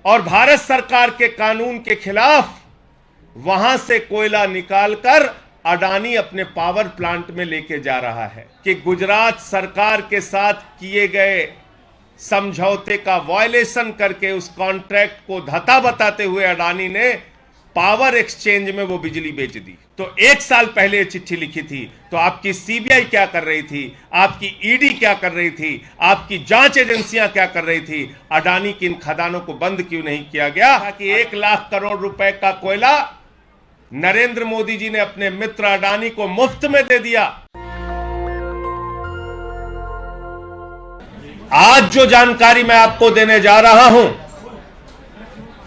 और भारत सरकार के कानून के खिलाफ वहां से कोयला निकालकर अडानी अपने पावर प्लांट में लेके जा रहा है कि गुजरात सरकार के साथ किए गए समझौते का वायलेशन करके उस कॉन्ट्रैक्ट को धता बताते हुए अडानी ने पावर एक्सचेंज में वो बिजली बेच दी। तो 1 साल पहले ये चिट्ठी लिखी थी तो आपकी सीबीआई क्या कर रही थी, आपकी ईडी क्या कर रही थी, आपकी जांच एजेंसियां क्या कर रही थी? अडानी की इन खदानों को बंद क्यों नहीं किया गया कि 1 लाख करोड़ रुपए का कोयला नरेंद्र मोदी जी ने अपने मित्र अडानी को मुफ्त में दे दिया। आज जो जानकारी मैं आपको देने जा रहा हूं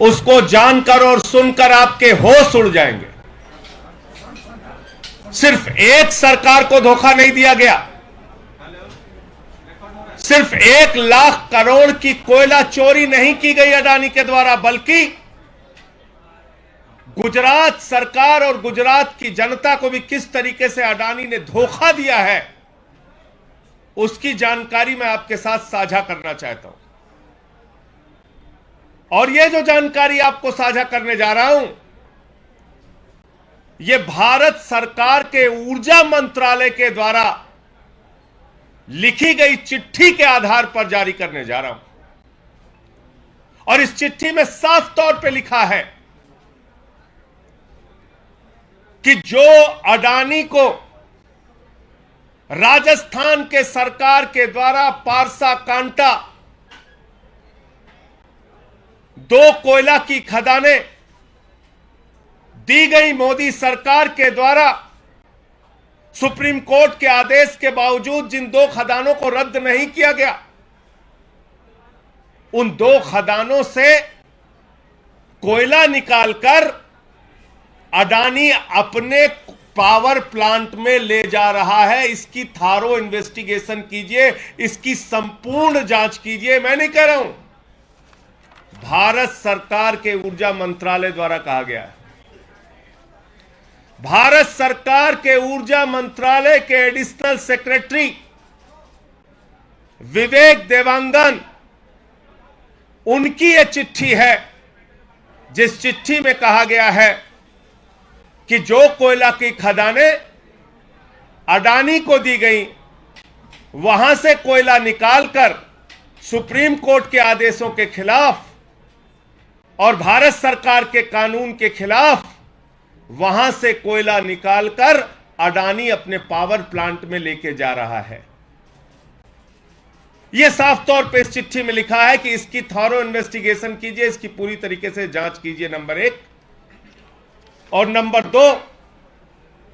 उसको जानकर और सुनकर आपके होश उड़ जाएंगे। सिर्फ एक सरकार को धोखा नहीं दिया गया, सिर्फ 1 लाख करोड़ की कोयला चोरी नहीं की गई अडानी के द्वारा, बल्कि गुजरात सरकार और गुजरात की जनता को भी किस तरीके से अडानी ने धोखा दिया है उसकी जानकारी मैं आपके साथ साझा करना चाहता हूं। और यह जो जानकारी आपको साझा करने जा रहा हूं यह भारत सरकार के ऊर्जा मंत्रालय के द्वारा लिखी गई चिट्ठी के आधार पर जारी करने जा रहा हूं। और इस चिट्ठी में साफ तौर पे लिखा है कि जो अडानी को राजस्थान के सरकार के द्वारा पारसा कांटा 2 कोयला की खदानें दी गई मोदी सरकार के द्वारा, सुप्रीम कोर्ट के आदेश के बावजूद जिन 2 खदानों को रद्द नहीं किया गया, उन 2 खदानों से कोयला निकालकर अडानी अपने पावर प्लांट में ले जा रहा है। इसकी थारो इन्वेस्टिगेशन कीजिए, इसकी संपूर्ण जांच कीजिए। मैं नहीं कह रहा हूं, भारत सरकार के ऊर्जा मंत्रालय द्वारा कहा गया है। भारत सरकार के ऊर्जा मंत्रालय के एडिशनल सेक्रेटरी विवेक देवांगन, उनकी यह चिट्ठी है जिस चिट्ठी में कहा गया है कि जो कोयला की खदानें अडानी को दी गई, वहां से कोयला निकालकर सुप्रीम कोर्ट के आदेशों के खिलाफ और भारत सरकार के कानून के खिलाफ वहां से कोयला निकालकर अडानी अपने पावर प्लांट में लेके जा रहा है। यह साफ तौर पे इस चिट्ठी में लिखा है कि इसकी थॉरो इन्वेस्टिगेशन कीजिए, इसकी पूरी तरीके से जांच कीजिए, नंबर 1। और नंबर 2,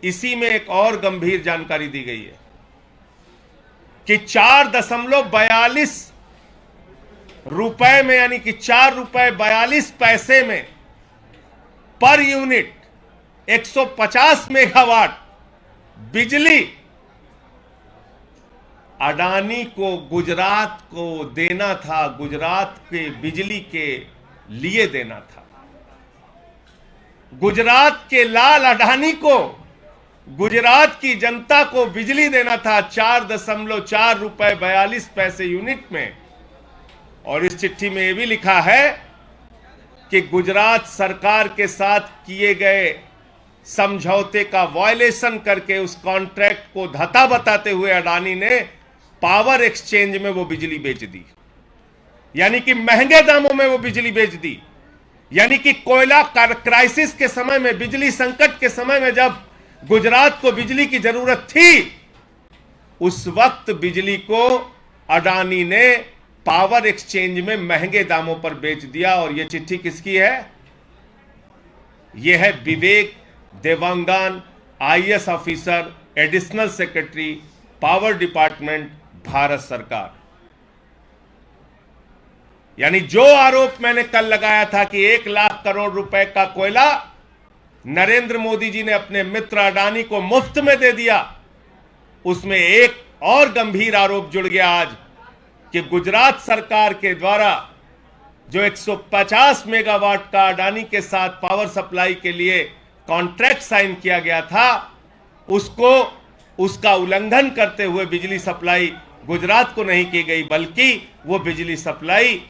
इसी में एक और गंभीर जानकारी दी गई है कि 4.42 रुपए में, यानी कि 4 रुपए 42 पैसे में पर यूनिट 150 मेगावाट बिजली अडानी को गुजरात को देना था, गुजरात के बिजली के लिए देना था। गुजरात के लाल अडानी को गुजरात की जनता को बिजली देना था 4.4 रुपए 42 पैसे यूनिट में। और इस चिट्ठी में यह भी लिखा है कि गुजरात सरकार के साथ किए गए समझौते का वायलेशन करके उस कॉन्ट्रैक्ट को धता बताते हुए अडानी ने पावर एक्सचेंज में वो बिजली बेच दी, यानी कि महंगे दामों में वो बिजली बेच दी। यानी कि कोयला क्राइसिस के समय में, बिजली संकट के समय में जब गुजरात को बिजली की जरूरत थी, उस वक्त बिजली को अडानी ने पावर एक्सचेंज में महंगे दामों पर बेच दिया। और यह चिट्ठी किसकी है? यह है Vivek Devangan, IAS officer, additional secretary, power department, Bharat सरकार। यानी जो आरोप मैंने कल लगाया था कि 1 लाख करोड़ रुपए का कोयला नरेंद्र मोदी जी ने अपने मित्र अडानी को मुफ्त में दे दिया, उसमें एक और गंभीर आरोप जुड़ गया आज कि गुजरात सरकार के द्वारा जो 150 मेगावाट का अडानी के साथ पावर सप्लाई के लिए कॉन्ट्रैक्ट साइन किया गया था, उसका उल्लंघन करते हुए बिजली सप्लाई गुजरात को नहीं की गई, बल्कि वो बिजली सप्लाई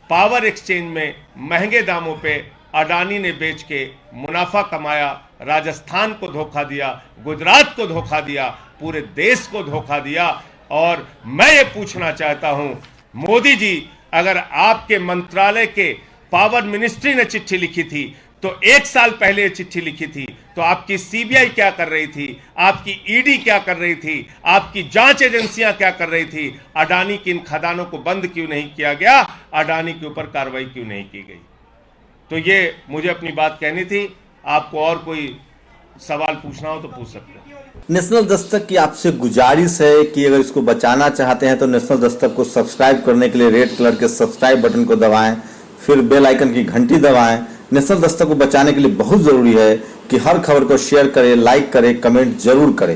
पावर एक्सचेंज में महंगे दामों पे अडानी ने बेच के मुनाफा कमाया, राजस्थान को धोखा दिया, गुजरात को धोखा दिया, पूरे देश को धोखा दिया। और मैं ये पूछना चाहता हूं, मोदी जी, अगर आपके मंत्रालय के पावर मिनिस्ट्री ने चिट्ठी लिखी थी तो 1 साल पहले ये चिट्ठी लिखी थी, तो आपकी सीबीआई क्या कर रही थी, आपकी ईडी क्या कर रही थी, आपकी जांच एजेंसियां क्या कर रही थी? अडानी की इन खदानों को बंद क्यों नहीं किया गया? अडानी के ऊपर कार्रवाई क्यों नहीं की गई? तो ये मुझे अपनी बात कहनी थी। आपको और कोई सवाल पूछना हो तो पूछ सकते हैं। नेशनल दस्तक की आपसे गुजारिश है कि अगर इसको बचाना चाहते हैं तो नेशनल दस्तक को सब्सक्राइब करने के लिए रेड कलर के सब्सक्राइब बटन को दबाएं, फिर बेल आइकन की घंटी दबाएं। नेशनल दस्तक को बचाने के लिए बहुत जरूरी है कि हर खबर को शेयर करें, लाइक करें, कमेंट जरूर करें।